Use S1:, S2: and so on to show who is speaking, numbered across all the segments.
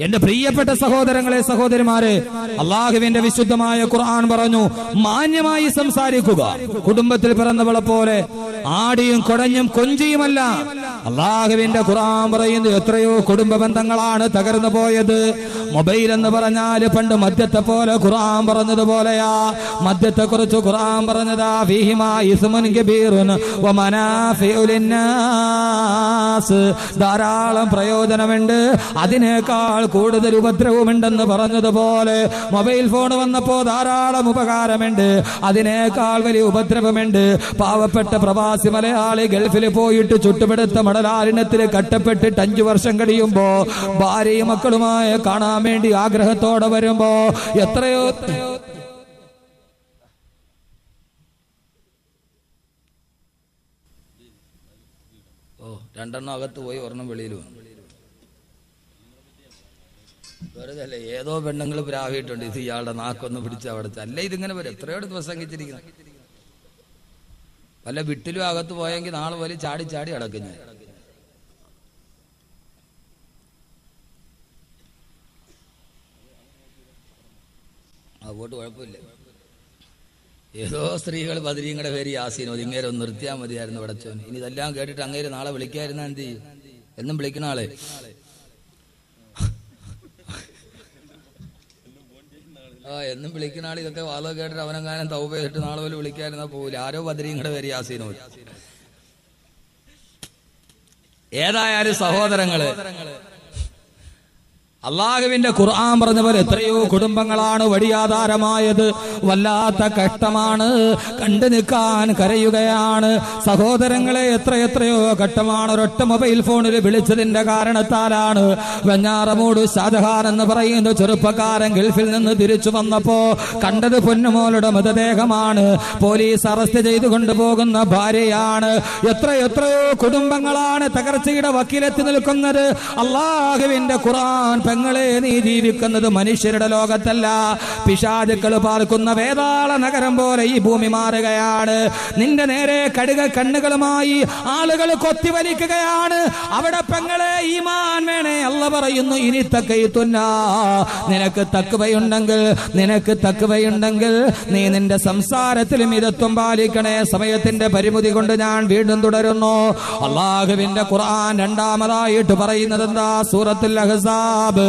S1: എന്റെ പ്രിയപ്പെട്ട സഹോദരങ്ങളെ സഹോദരിമാരെ, അള്ളാഹുവിന്റെ വിശുദ്ധമായ ഖുർആൻ പറഞ്ഞു, മാന്യമായി സംസാരിക്കുക. കുടുംബത്തിൽ പിറന്നവളെ പോലെ ആടിയും കുടഞ്ഞും കൊഞ്ചിയുമല്ല. അള്ളാഹുവിന്റെ ഖുർആൻ പറയുന്നു, എത്രയോ കുടുംബ ബന്ധങ്ങളാണ് തകർന്നു പോയത്. മൊബൈൽ എന്ന് പറഞ്ഞാൽ പണ്ട് മദ്യത്തെ പോലെ ഖുർആൻ പറഞ്ഞതുപോലെയാ. മദ്യത്തെ കുറിച്ച് ഖുർആൻ പറഞ്ഞതാ, ഫീഹിമാ ഇസ്മുൻ കബീറുൻ വമനാഫിഉ ലിന്നാസ്, ധാരാളം പ്രയോജനമുണ്ട്, അതിനേക്കാൾ കൂടുതൽ ഉപദ്രവമുണ്ടെന്ന് പറഞ്ഞതുപോലെ മൊബൈൽ ഫോൺ വന്നപ്പോ ധാരാളം ഉപകാരമുണ്ട്, അതിനേക്കാൾ വലിയ ഉപദ്രവമുണ്ട്. പാവപ്പെട്ട പ്രവാസി മലയാളി ഗൾഫിൽ പോയിട്ട് ചുട്ടുപിടുത്ത മണലാരണ്യത്തിൽ കട്ടപ്പെട്ടിട്ട് 5 വർഷം കഴിയുമ്പോ ഭാര്യയും മക്കളുമായി കാണാൻ വേണ്ടി ആഗ്രഹത്തോടെ വരുമ്പോ എത്രയോ 2 അകത്ത് പോയി 1 വെളിയിൽ വന്നു. വെറുതെ അല്ലേ, ഏതോ പെണ്ണുങ്ങൾ പ്രാവിയിട്ടുണ്ട്, ഇത് ഇയാളുടെ നാക്കൊന്ന് പിടിച്ച് അവിടെ അല്ല. ഇതിങ്ങനെ വരും, എത്രയോ പ്രസംഗിച്ചിരിക്കുന്നത്. വല്ല വിട്ടിലും അകത്ത് പോയെങ്കിൽ നാളെ പോലെ ചാടി ചാടി അടക്കും ഞാൻ. അതുകൊണ്ട് കുഴപ്പമില്ല. ഏതോ സ്ത്രീകൾ ബദരീങ്ങളുടെ പേര് യാസീനോ, ഇങ്ങേരെ ഒന്ന് നിർത്തിയാൽ മതിയായിരുന്നു പടച്ചോന്. ഇനി ഇതെല്ലാം കേട്ടിട്ട് അങ്ങേര് നാളെ വിളിക്കാതിരുന്ന എന്ത് ചെയ്യും? എന്നും വിളിക്കുന്ന ആളെ എന്നും വിളിക്കുന്ന ആൾ ഇതൊക്കെ വാദം കേട്ടിട്ട് അവനെങ്ങാനും തൗബ ചെയ്തിട്ട് നാളെ പോലെ വിളിക്കാതിരുന്നാൽ പോകില്ല. ആരോ ബദരീങ്ങളുടെ പേര് യാസീനോ. ഏതായാലും സഹോദരങ്ങള്, അള്ളാഹുവിന്റെ ഖുർആൻ പറഞ്ഞ പോലെ എത്രയോ കുടുംബങ്ങളാണ് വഴിയാധാരമായത്. വല്ലാത്ത കഷ്ടമാണ്, കണ്ടു നിൽക്കാൻ കരയുകയാണ്. സഹോദരങ്ങളെ, എത്രയോ ഘട്ടമാണ് ഒരൊറ്റ മൊബൈൽ ഫോണിൽ വിളിച്ചതിന്റെ കാരണത്താലാണ്. വെഞ്ഞാറമൂട് ഷാജഹാൻ എന്ന് പറയുന്ന ചെറുപ്പക്കാരൻ ഗൾഫിൽ നിന്ന് തിരിച്ചു വന്നപ്പോ കണ്ടത് പൊന്നുമോളുടെ മൃതദേഹമാണ്. പോലീസ് അറസ്റ്റ് ചെയ്തു കൊണ്ടുപോകുന്ന ഭാര്യയാണ്. എത്രയോ കുടുംബങ്ങളാണ് തകർച്ചയുടെ വക്കീലെത്തി നിൽക്കുന്നത്. അള്ളാഹുവിന്റെ ഖുർആൻ, പെങ്ങളെ, നീ ജീവിക്കുന്നത് മനുഷ്യരുടെ ലോകത്തല്ല, പിശാചുക്കൾ പാർക്കുന്ന വേതാള നഗരം പോലെ ഈ ഭൂമി മാറുകയാണ്. നിന്റെ നേരെ കടുക കണ്ണുകളുമായി ആളുകൾ കൊത്തിവലിക്കുകയാണ്. അവിടെ പെങ്ങളെ ഈമാൻ വേണേ. അല്ലാഹു പറയുന്നു, ഇനി തഖയ്തുന്ന, നിനക്ക് തഖ്വയുണ്ടെങ്കിൽ നീ നിന്റെ സംസാരത്തിൽ മിതത്വം പാലിക്കണേ. സമയത്തിന്റെ പരിമിതി കൊണ്ട് ഞാൻ വീണ്ടും തുടരുന്നു. അള്ളാഹുവിന്റെ ഖുർആൻ രണ്ടാമതായിട്ട് പറയുന്നത് എന്താ? സൂറത്തുൽ അഹ്സാബ്,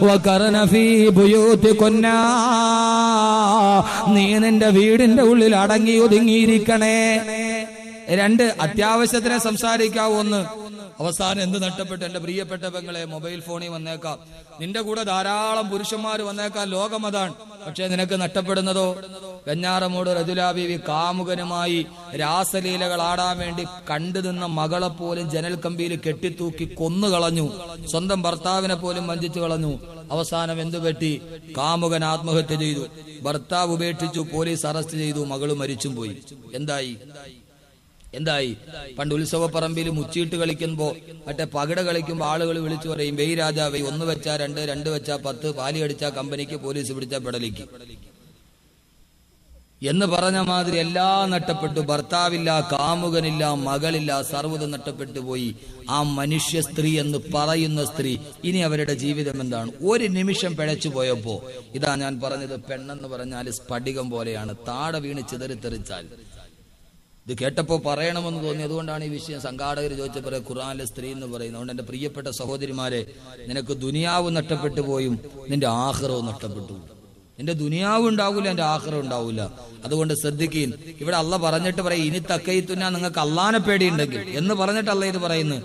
S1: വകർന ഫീ ബുയൂതികുന്ന, നീ നിന്റെ വീടിന്റെ ഉള്ളിൽ അടങ്ങി ഒതുങ്ങിയിരിക്കണേ. 2 അത്യാവശ്യത്തിനെ സംസാരിക്കാവൂ. 1 അവസാനം എന്ത് നഷ്ടപ്പെട്ടു? എന്റെ പ്രിയപ്പെട്ട പെങ്ങളെ, മൊബൈൽ ഫോണിൽ വന്നേക്കാം, നിന്റെ കൂടെ ധാരാളം പുരുഷന്മാർ വന്നേക്കാം, ലോകം അതാണ്. പക്ഷെ നിനക്ക് നഷ്ടപ്പെടുന്നതോ? വെഞ്ഞാറമൂട് റജുലാ ബീവി കാമുകനുമായി രാസലീലകൾ ആടാൻ വേണ്ടി കണ്ടു നിന്ന മകളെ പോലും ജനൽ കമ്പിയിൽ കെട്ടിത്തൂക്കി കൊന്നുകളഞ്ഞു. സ്വന്തം ഭർത്താവിനെ പോലും വഞ്ചിച്ചു കളഞ്ഞു. അവസാനം എന്തു പറ്റി? കാമുകൻ ആത്മഹത്യ ചെയ്തു, ഭർത്താവ് ഉപേക്ഷിച്ചു, പോലീസ് അറസ്റ്റ് ചെയ്തു, മകള് മരിച്ചും പോയി. എന്തായി? പണ്ട് ഉത്സവപ്പറമ്പിൽ മുച്ചീട്ട് കളിക്കുമ്പോ മറ്റേ പകിട കളിക്കുമ്പോ ആളുകൾ വിളിച്ചു പറയും, വെയ് രാജാവേ, 1 വെച്ചാ 2, 2 വെച്ചാ 10, പാലി അടിച്ചാ കമ്പനിക്ക്, പോലീസ് പിടിച്ചാ പെടലിക്ക് എന്ന് പറഞ്ഞ മാതിരി എല്ലാം നഷ്ടപ്പെട്ടു. ഭർത്താവില്ല, കാമുകനില്ല, മകളില്ല, സർവ്വതും നഷ്ടപ്പെട്ടു പോയി. ആ മനുഷ്യ സ്ത്രീ എന്ന് പറയുന്ന സ്ത്രീ ഇനി അവരുടെ ജീവിതം എന്താണ്? 1 നിമിഷം പിഴച്ചു പോയപ്പോ, ഇതാ ഞാൻ പറഞ്ഞത്, പെണ്ണെന്ന് പറഞ്ഞാൽ സ്ഫടികം പോലെയാണ്, താഴ വീണ് ചിതറിത്തെറിച്ചാൽ. ഇത് കേട്ടപ്പോ പറയണമെന്ന് തോന്നി. അതുകൊണ്ടാണ് ഈ വിഷയം സംഘാടകർ ചോദിച്ചപ്പോൾ ഖുർആനിലെ സ്ത്രീ എന്ന് പറയുന്നത്. അതുകൊണ്ട് എന്റെ പ്രിയപ്പെട്ട സഹോദരിമാരെ, നിനക്ക് ദുനിയാവ് നഷ്ടപ്പെട്ടു പോയും നിന്റെ ആഖിറവും നഷ്ടപ്പെട്ടു. നിന്റെ ദുനിയാവ് ഉണ്ടാവില്ല, എന്റെ ആഖിറം ഉണ്ടാവില്ല. അതുകൊണ്ട് ശ്രദ്ധിക്കുകയും. ഇവിടെ അള്ളാഹ് പറഞ്ഞിട്ട് പറയും, ഇനി തഖയ്തുന്ന, നിങ്ങൾക്ക് അള്ളാനെ പേടിയുണ്ടെങ്കിൽ എന്ന് പറഞ്ഞിട്ട് അള്ളാഹ് ഇത് പറയുന്നു.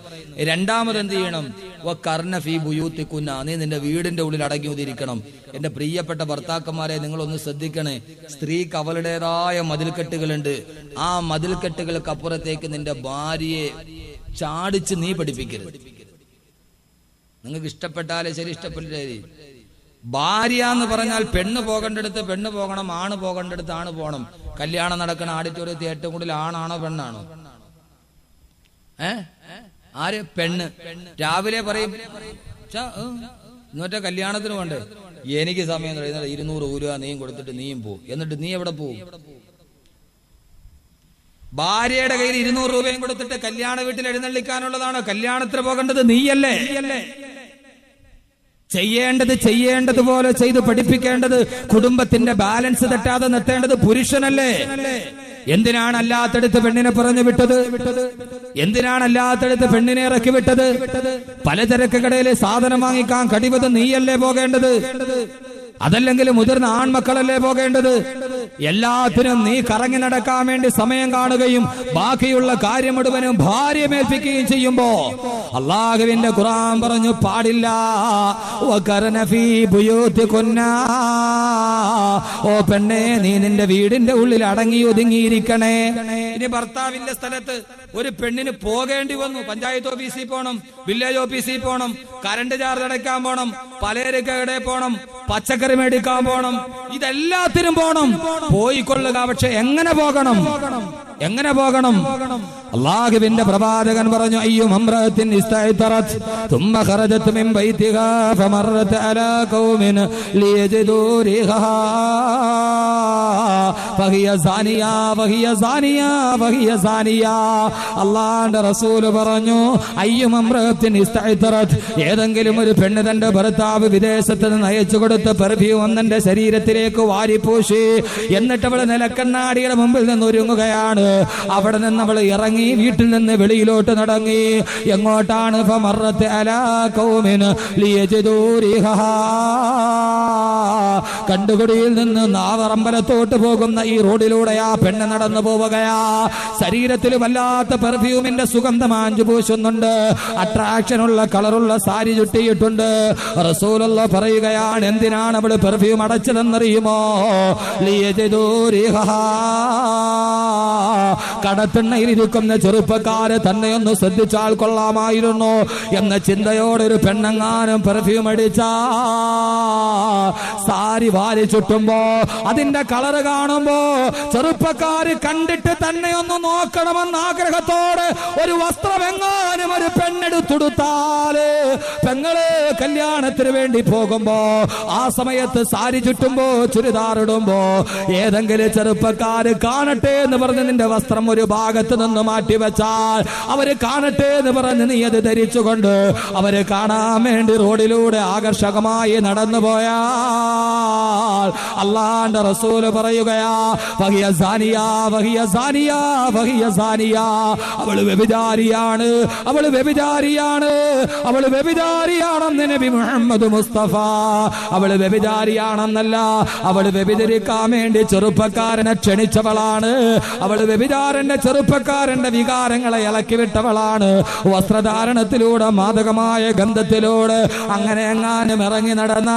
S1: രണ്ടാമത് എന്ത് ചെയ്യണം? വഖർന ഫീ ബുയൂതികുന്ന, നീ നിന്റെ വീടിന്റെ ഉള്ളിൽ അടങ്ങി ഒതുങ്ങിയിരിക്കണം. എന്റെ പ്രിയപ്പെട്ട ഭർത്താക്കന്മാരെ, നിങ്ങളൊന്ന് ശ്രദ്ധിക്കണേ. സ്ത്രീക്ക് അവളുടേതായ മതിൽക്കെട്ടുകളുണ്ട്. ആ മതിൽക്കെട്ടുകൾക്ക് അപ്പുറത്തേക്ക് നിന്റെ ഭാര്യയെ ചാടിച്ച് നീ പഠിപ്പിക്കരുത്. നിങ്ങൾക്ക് ഇഷ്ടപ്പെട്ടാലേ ശരി, ഇഷ്ടപ്പെട്ടില്ലേ. ഭാര്യ എന്ന് പറഞ്ഞാൽ പെണ്ണ് പോകേണ്ടടുത്ത് പെണ്ണ് പോകണം, ആണ് പോകേണ്ടടുത്ത് ആണ് പോകണം. കല്യാണം നടക്കുന്ന ഓഡിറ്റോറിയത്തിൽ ഏറ്റവും കൂടുതൽ ആണാണോ പെണ്ണാണോ? ആര്? പെണ്ണ്. രാവിലെ പറയും, ഇന്നൊറ്റ കല്യാണത്തിന് വേണ്ടേ, എനിക്ക് സമയം കഴിയുന്നത് 200 രൂപ നീയും കൊടുത്തിട്ട് നീയും പോകും. എന്നിട്ട് നീ എവിടെ പോകും? ഭാര്യയുടെ കയ്യിൽ 200 രൂപയും കൊടുത്തിട്ട് കല്യാണ വീട്ടിൽ എഴുന്നള്ളിക്കാനുള്ളതാണോ? കല്യാണത്തിന് പോകേണ്ടത് നീയല്ലേ?
S2: ചെയ്യേണ്ടതുപോലെ ചെയ്ത് പഠിപ്പിക്കേണ്ടത്, കുടുംബത്തിന്റെ ബാലൻസ് തെറ്റാതെ നിർത്തേണ്ടത് പുരുഷനല്ലേ? എന്തിനാണ് അല്ലാത്തടുത്ത് പെണ്ണിനെ പറഞ്ഞു വിട്ടത്? എന്തിനാണ് അല്ലാത്തടുത്ത് പെണ്ണിനെ ഇറക്കി വിട്ടത്? പലചരക്ക് കടയിൽ സാധനം വാങ്ങിക്കാൻ കഴിവത് നീയല്ലേ പോകേണ്ടത്? അതല്ലെങ്കിൽ മുതിർന്ന ആൺമക്കളല്ലേ പോകേണ്ടത്? എല്ലാത്തിനും നീ കറങ്ങി നടക്കാൻ വേണ്ടി സമയം കാണുകയും ബാക്കിയുള്ള കാര്യം മുഴുവനും ഭാര്യ മേൽപ്പിക്കുകയും ചെയ്യുമ്പോ അല്ലാഹുവിന്റെ ഖുർആൻ പറഞ്ഞു പാടില്ല. ഓ പെണ്ണേ, നീ നിന്റെ വീടിന്റെ ഉള്ളിൽ അടങ്ങി ഒതുങ്ങിയിരിക്കണേ. ഇനി ഭർത്താവിന്റെ സ്ഥലത്ത് ഒരു പെണ്ണിന് പോകേണ്ടി വന്നു. പഞ്ചായത്ത് ഓഫീസിൽ പോണം, വില്ലേജ് ഓഫീസിൽ പോണം, കറണ്ട് ചാർജ് അടയ്ക്കാൻ പോണം, പലചരക്ക് പോണം, പച്ചക്കറി മേടിക്കാൻ പോണം, ഇതെല്ലാത്തിനും പോണം. പോയിക്കൊള്ളുക. പക്ഷെ എങ്ങനെ പോകണം? അല്ലാഹുവിന്റെ പ്രവാചകൻ പറഞ്ഞു, അയ്യും അംറഅത്തിൻ ഇസ്തഅതറത് തുമ്മ ഖറജത് മിൻ ബൈതിഹാ ഫമറത് അലാ ഖൗമിൻ ലിയജിദൂ റിഹഹാ ഫഹിയ സാനിയാ വഹിയ സാനിയാ വഹിയ സാനിയാ. അല്ലാഹുവിന്റെ റസൂൽ പറഞ്ഞു, അയ്യും അംറഅത്തിൻ ഇസ്തഅതറത്, ഏതെങ്കിലും ഒരു പെണ്ണ് തന്റെ ഭർത്താവ് വിദേശത്ത് നിന്ന് അയച്ചു കൊടുത്ത പെർഫ്യൂം തന്റെ ശരീരത്തിലേക്ക് വാരിപ്പൂശി എന്നിട്ട് അവൾ നിലക്കണ്ണാടിയുടെ മുമ്പിൽ നിന്ന് ഒരുങ്ങുകയാണ്. അവിടെ നിന്ന് അവൾ ഇറങ്ങി വീട്ടിൽ നിന്ന് വെളിയിലോട്ട് നടങ്ങി. എങ്ങോട്ടാണ്? ഫമറത്ത് അലാ ഖൗമിൻ ലിയജിദൂ റിഹഹാ. കണ്ടുകുടിയിൽ നിന്ന് നാവറമ്പലത്തോട്ട് പോകുന്ന ഈ റോഡിലൂടെ ആ പെണ്ണ് നടന്നു പോവുകയാ. ശരീരത്തിൽ വല്ലാത്ത പെർഫ്യൂമിന്റെ സുഗന്ധം ആഞ്ചു പൂശുന്നുണ്ട്. അട്രാക്ഷനുള്ള കളറുള്ള സാരി ചുറ്റിയിട്ടുണ്ട്. റസൂലുള്ളാഹി പറയുകയാണ്, എന്തിനാണ് അവൾ പെർഫ്യൂം അടച്ചതെന്നറിയുമോ? ലിയജിദൂ റിഹഹാ. കടത്തിണ്ണയിലിരിക്കുന്ന ചെറുപ്പക്കാര് തന്നെ ഒന്ന് ശ്രദ്ധിച്ചാൽ കൊള്ളാമായിരുന്നു എന്ന ചിന്തയോടൊരു പെണ്ണെങ്ങാനും പെർഫ്യൂം അടിച്ചാ സാരി വാരി ചുറ്റുമ്പോ അതിന്റെ കളറ് കാണുമ്പോ ചെറുപ്പക്കാര് കണ്ടിട്ട് തന്നെ ഒന്ന് നോക്കണമെന്ന ആഗ്രഹത്തോടെ ഒരു വസ്ത്രമെങ്ങാനും ഒരു പെണ്ണെടുത്തുടുത്താല്, പെങ്ങള് കല്യാണത്തിന് വേണ്ടി പോകുമ്പോ ആ സമയത്ത് സാരി ചുറ്റുമ്പോ ചുരിദാറിടുമ്പോ ഏതെങ്കിലും ചെറുപ്പക്കാര് കാണട്ടെ എന്ന് പറഞ്ഞ് നിന്റെ വസ്ത്രം ഒരു ഭാഗത്ത് നിന്ന് മാറ്റിവെച്ചാൽ അവര് കാണട്ടെ എന്ന് പറഞ്ഞ് നീ അത് ധരിച്ചുകൊണ്ട് അവര് കാണാൻ വേണ്ടി റോഡിലൂടെ ആകർഷകമായി നടന്നു പോയാൽ അല്ലാഹുവിന്റെ റസൂൽ പറയുകയാ, വഹിയ സാനിയാ വഹിയ സാനിയാ വഹിയ സാനിയാ. അവള് വ്യഭിചാരിയാണ്, അവള് വ്യഭിചാരിയാണ്, അവള് വ്യഭിചാരിയാണെന്ന് നബി മുഹമ്മദ് മുസ്തഫ. അവള് വ്യഭിചാരിയാണെന്നല്ല, അവള് വ്യഭിചരിക്കാൻ വേണ്ടി ചെറുപ്പക്കാരനെ ക്ഷണിച്ചവളാണ്. അവള് വ്യഭിചാരന്റെ ചെറുപ്പക്കാരന്റെ വികാരങ്ങളെ ഇളക്കി വിട്ടവളാണ്. വസ്ത്രധാരണത്തിലൂടെ മാദകമായ ഗന്ധത്തിലൂടെ അങ്ങനെ എങ്ങാനും ഇറങ്ങി നടന്ന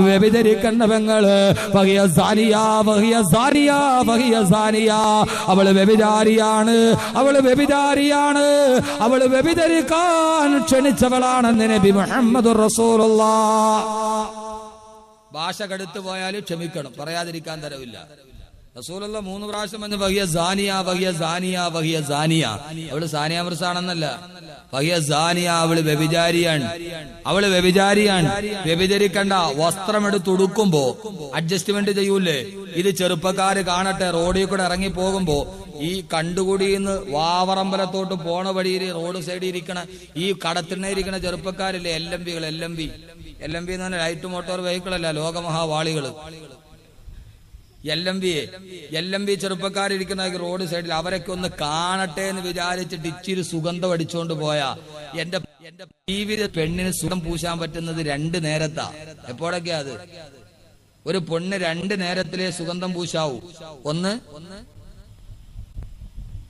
S2: വ്യഭിചരിക്കുന്ന പെങ്ങള് വഹിയ സാനിയാ വഹിയ സാനിയാ വഹിയ സാനിയാ. അവള് വ്യഭിചാരിയാണ്, അവള് വ്യഭിചാരിയാണ്, അവള് വ്യഭിചരിക്കാൻ ക്ഷണിച്ചവളാണെന്ന് നബി മുഹമ്മദ് റസൂലുള്ളാഹ്.
S1: ഭാഷ കടുത്തു പോയാലും ക്ഷമിക്കണം, പറയാതിരിക്കാൻ തരവില്ല. റസൂലുള്ള 3 പ്രാവശ്യം വന്ന് വഹിയ സാനിയ വഹിയ സാനിയ വഹിയ സാനിയ. അവള് സാനിയ മിർസാണെന്നല്ല, വഹിയ സാനിയ. അവള് വ്യഭിചാരിയാണ്, അവള് വ്യഭിചാരിയാണ്. വ്യഭിചരിക്കണ്ട. വസ്ത്രം എടുത്തുടുക്കുമ്പോ അഡ്ജസ്റ്റ്മെന്റ് ചെയ്യൂലേ? ഇത് ചെറുപ്പക്കാര് കാണട്ടെ. റോഡിൽ കൂടെ ഇറങ്ങി പോകുമ്പോ ഈ കണ്ടുകൂടിന്ന് വാവറമ്പലത്തോട്ട് പോണ വഴിയിൽ റോഡ് സൈഡിൽ ഇരിക്കണ ഈ കടത്തിണ്ണയിരിക്കണ ചെറുപ്പക്കാരില്ലേ, LMV എന്ന് പറഞ്ഞാൽ ലൈറ്റ് മോട്ടോർ വെഹിക്കിൾ അല്ല, ലോകമഹാവാളികള്. LMV ചെറുപ്പക്കാരിരിക്കുന്ന റോഡ് സൈഡിൽ അവരൊക്കെ ഒന്ന് കാണട്ടെ എന്ന് വിചാരിച്ചിട്ട് ഇച്ചിരി സുഗന്ധം അടിച്ചുകൊണ്ട് പോയാ എന്റെ ജീവിത പെണ്ണിന് സുഖം പൂശാൻ പറ്റുന്നത് 2 നേരത്താ. എപ്പോഴൊക്കെയാ അത്? ഒരു പെണ്ണ് 2 നേരത്തിലേ സുഗന്ധം പൂശാവൂ. ഒന്ന്,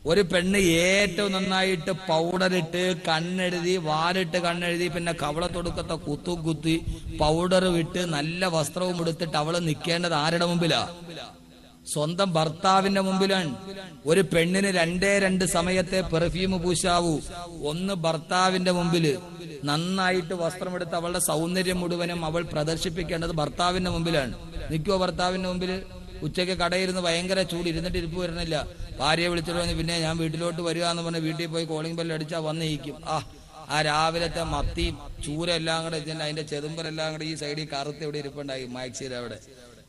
S1: ഒരു പെണ്ണ് ഏറ്റവും നന്നായിട്ട് പൗഡറിട്ട് കണ്ണെഴുതി വാലിട്ട് കണ്ണെഴുതി പിന്നെ കവളത്തൊടുക്കത്തെ കുത്തി പൗഡർ വിട്ട് നല്ല വസ്ത്രവും എടുത്തിട്ട് അവള് നിൽക്കേണ്ടത് ആരുടെ മുമ്പിലാ? സ്വന്തം ഭർത്താവിന്റെ മുമ്പിലാണ്. ഒരു പെണ്ണിന് 2 സമയത്തെ പെർഫ്യൂം പൂശാവൂ. ഒന്ന് ഭർത്താവിന്റെ മുമ്പില് നന്നായിട്ട് വസ്ത്രമെടുത്ത് അവളുടെ സൗന്ദര്യം മുഴുവനും അവൾ പ്രദർശിപ്പിക്കേണ്ടത് ഭർത്താവിന്റെ മുമ്പിലാണ്. നിൽക്കുവോ ഭർത്താവിന്റെ മുമ്പിൽ? ഉച്ചയ്ക്ക് കടയിരുന്ന് ഭയങ്കര ചൂട്, ഇരുന്നിട്ട് ഇരിപ്പ് വരുന്നില്ല. ഭാര്യയെ വിളിച്ചിട്ട് വന്ന് പിന്നെ ഞാൻ വീട്ടിലോട്ട് വരിക എന്ന് പറഞ്ഞ് വീട്ടിൽ പോയി കോളിംഗ് ബെല്ല് അടിച്ചാൽ വന്നിരിക്കും. ആ രാവിലത്തെ മത്തി ചൂരെല്ലാം കൂടെ അതിന്റെ ചെതുമ്പലെല്ലാം കൂടെ ഈ സൈഡിൽ കറുത്ത് ഇവിടെ ഇരിപ്പുണ്ടായി മാക്സിയുടെ അവിടെ.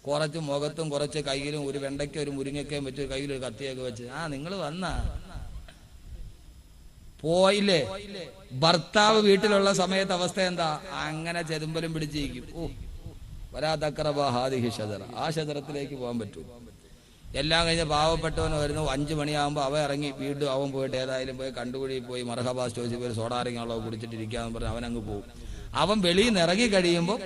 S1: കുറച്ച് മുഖത്തും കുറച്ച് കയ്യിലും ഒരു വെണ്ടയ്ക്ക ഒരു മുരിങ്ങക്കയും വെച്ച് കയ്യിൽ ഒരു കത്തിയൊക്കെ വെച്ച് നിങ്ങൾ വന്നാ പോയില്ലേ? ഭർത്താവ് വീട്ടിലുള്ള സമയത്ത് അവസ്ഥ എന്താ? അങ്ങനെ ചെതുമ്പലും പിടിച്ചിരിക്കും. ഓ വരാ തക്രബ ഹാദിഹി ഷജറ, ആ ഷജറത്തിലേക്ക് പോകാൻ പറ്റൂ. എല്ലാം കഴിഞ്ഞ് പാവപ്പെട്ടവൻ വരുന്നു. 5 മണിയാകുമ്പോൾ അവൻ ഇറങ്ങി വീണ്ടും അവൻ പോയിട്ട് ഏതായാലും പോയി കണ്ടുകുഴി പോയി മർഹബാ സ്റ്റോജിൽ പോയി സോഡാറിങ്ങുള്ള കുടിച്ചിട്ടിരിക്കാന്ന് പറഞ്ഞ് അവനങ്ങ് പോകും. അവൻ വെളിയിൽ നിന്ന് ഇറങ്ങി കഴിയുമ്പോൾ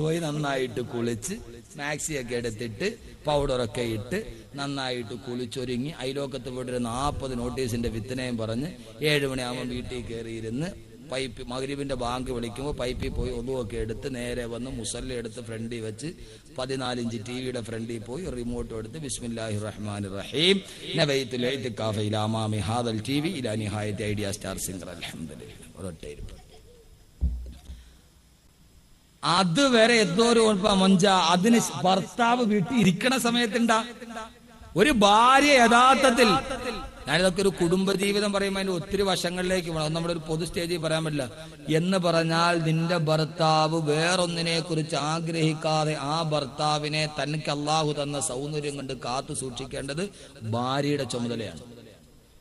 S1: പോയി നന്നായിട്ട് കുളിച്ച് മാക്സിയൊക്കെ എടുത്തിട്ട് പൗഡറൊക്കെ ഇട്ട് നന്നായിട്ട് കുളിച്ചൊരുങ്ങി അയലോക്കത്ത് പോയിട്ടൊരു 40 നോട്ടീസിന്റെ വിത്തനയും പറഞ്ഞ് 7 മണിയാകുമ്പോൾ വീട്ടിൽ കയറിയിരുന്ന് പൈപ്പ് മഗ്രിബിന്റെ ബാങ്ക് വിളിക്കുമ്പോൾ പൈപ്പിൽ പോയി ഒതുവൊക്കെ എടുത്ത് നേരെ വന്ന് മുസല്ല എടുത്ത് ഫ്രണ്ടിൽ വെച്ച് 14 ഇഞ്ച് ടിവിയുടെ ഫ്രണ്ടിൽ പോയി റിമോട്ട് എടുത്ത് ബിസ്മില്ലാഹിർ റഹ്മാനിർ റഹീം നബൈതുൽ ഇഅ്തികാഫ ഇലാ അമാമി ഹാദൽ ടിവി ഇലാ നിഹായത്തി ഐഡിയ സ്റ്റാർ സിംഗർ അൽഹംദുലില്ലാഹ്. ഒരൊറ്റയിരിപ്പ്. അതുവരെ എന്തോരു മൊഞ്ച. അതിന് ഭർത്താവ് വീട്ടിൽ ഇരിക്കണ സമയത്തുണ്ടാ ഒരു ഭാര്യ യഥാർത്ഥത്തിൽ, ഞാനിതൊക്കെ ഒരു കുടുംബജീവിതം പറയുമ്പോൾ അതിന്റെ ഒത്തിരി വശങ്ങളിലേക്ക് പോകണം. നമ്മുടെ ഒരു പൊതു സ്റ്റേജിൽ പറയാൻ പറ്റില്ല. എന്ന് പറഞ്ഞാൽ നിന്റെ ഭർത്താവ് വേറൊന്നിനെ കുറിച്ച് ആഗ്രഹിക്കാതെ ആ ഭർത്താവിനെ തനിക്ക് അള്ളാഹു തന്ന സൗന്ദര്യം കൊണ്ട് കാത്തു സൂക്ഷിക്കേണ്ടത് ഭാര്യയുടെ ചുമതലയാണ്.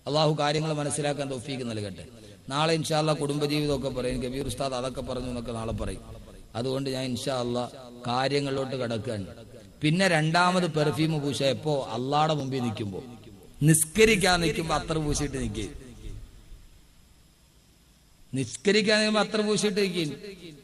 S1: അള്ളാഹു കാര്യങ്ങൾ മനസ്സിലാക്കാൻ തൗഫീക്ക് നൽകട്ടെ. നാളെ ഇൻഷാ അല്ലാഹ് കുടുംബജീവിതമൊക്കെ പറയും. കബീർ ഉസ്താദ് അതൊക്കെ പറഞ്ഞു എന്നൊക്കെ നാളെ പറയും. അതുകൊണ്ട് ഞാൻ ഇൻഷാ അല്ലാഹ് കാര്യങ്ങളിലോട്ട് കടക്കുകയാണ്. പിന്നെ രണ്ടാമത് പെർഫ്യൂം പൂശ എപ്പോ? അള്ളാടെ മുമ്പിൽ നിൽക്കുമ്പോ. നിസ്കരിക്കാൻ നിൽക്കുമ്പോ അത്ര പൂശിട്ട് നിൽക്കുക. നിസ്കരിക്കാൻ നിൽക്കുമ്പോ അത്ര പൂശിട്ട് നിൽക്കും.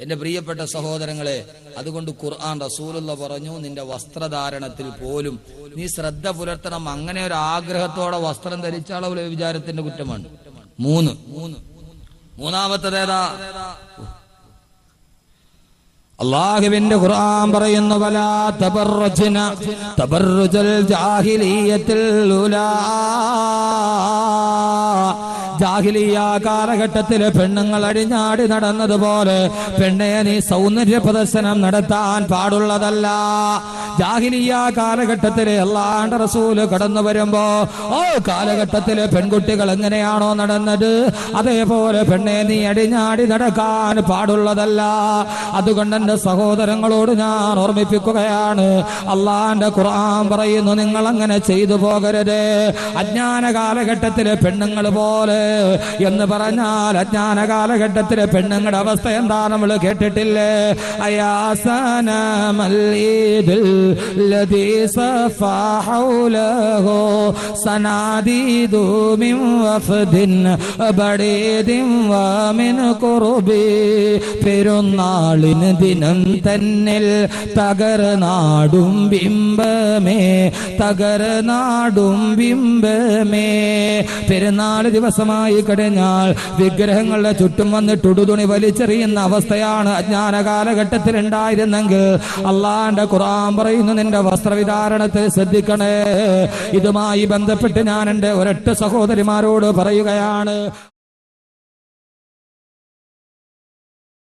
S1: എന്റെ പ്രിയപ്പെട്ട സഹോദരങ്ങളെ, അതുകൊണ്ട് ഖുർആൻ റസൂലുള്ള പറഞ്ഞു, നിന്റെ വസ്ത്രധാരണത്തിൽ പോലും നീ ശ്രദ്ധ പുലർത്തണം. അങ്ങനെ ഒരു ആഗ്രഹത്തോടെ വസ്ത്രം ധരിച്ചാളെ വിചാരത്തിന്റെ കുറ്റമാണ്. മൂന്നാമത്തേതാ?
S2: അല്ലാഹുവിന്റെ ഖുർആൻ പറയുന്നു, വലാ തബറജ്ന തബറുജൽ ജാഹിലിയ്യത്തിൽ ഉലാ. ജാഹിലിയ കാലഘട്ടത്തിലെ പെണ്ണുങ്ങൾ അടിഞ്ഞാടി നടന്നതുപോലെ പെണ്ണെ നീ സൗന്ദര്യ പ്രദർശനം നടത്താൻ പാടുള്ളതല്ല. ജാഹിലിയ കാലഘട്ടത്തിലെ അല്ലാഹുവിന്റെ റസൂല് കടന്നു വരുമ്പോ കാലഘട്ടത്തിലെ പെൺകുട്ടികൾ എങ്ങനെയാണോ നടന്നത് അതേപോലെ പെണ്ണെ നീ അടിഞ്ഞാടി നടക്കാൻ പാടുള്ളതല്ല. അതുകൊണ്ട് എന്റെ സഹോദരങ്ങളോട് ഞാൻ ഓർമ്മിപ്പിക്കുകയാണ്, അള്ളാന്റെ ഖുർആൻ പറയുന്നു, നിങ്ങൾ അങ്ങനെ ചെയ്തു പോകരുത്. അജ്ഞാന കാലഘട്ടത്തിലെ പെണ്ണുങ്ങൾ പോലെ എന്ന് പറഞ്ഞാൽ അജ്ഞാന കാലഘട്ടത്തിലെ പെണ്ണുങ്ങളുടെ അവസ്ഥ എന്താ നമ്മൾ കേട്ടിട്ടില്ലേ? പെരുന്നാളിന് ദിനം തന്നിൽ തകർനാടും ബിംബമേ, തകർനാടും ബിംബമേ. പെരുന്നാൾ ദിവസമായി കഴിഞ്ഞാൽ വിഗ്രഹങ്ങളുടെ ചുറ്റും വന്നിട്ട് ഉടുതുണി വലിച്ചെറിയുന്ന അവസ്ഥയാണ് അജ്ഞാന കാലഘട്ടത്തിൽ ഉണ്ടായിരുന്നെങ്കിൽ അള്ളാന്റെ ഖുർആൻ പറയുന്നു, നിന്റെ വസ്ത്രവിധാരണത്തിൽ ശ്രദ്ധിക്കണേ. ഇതുമായി ബന്ധപ്പെട്ട് ഞാൻ എന്റെ ഒരൊറ്റ സഹോദരിമാരോട് പറയുകയാണ്.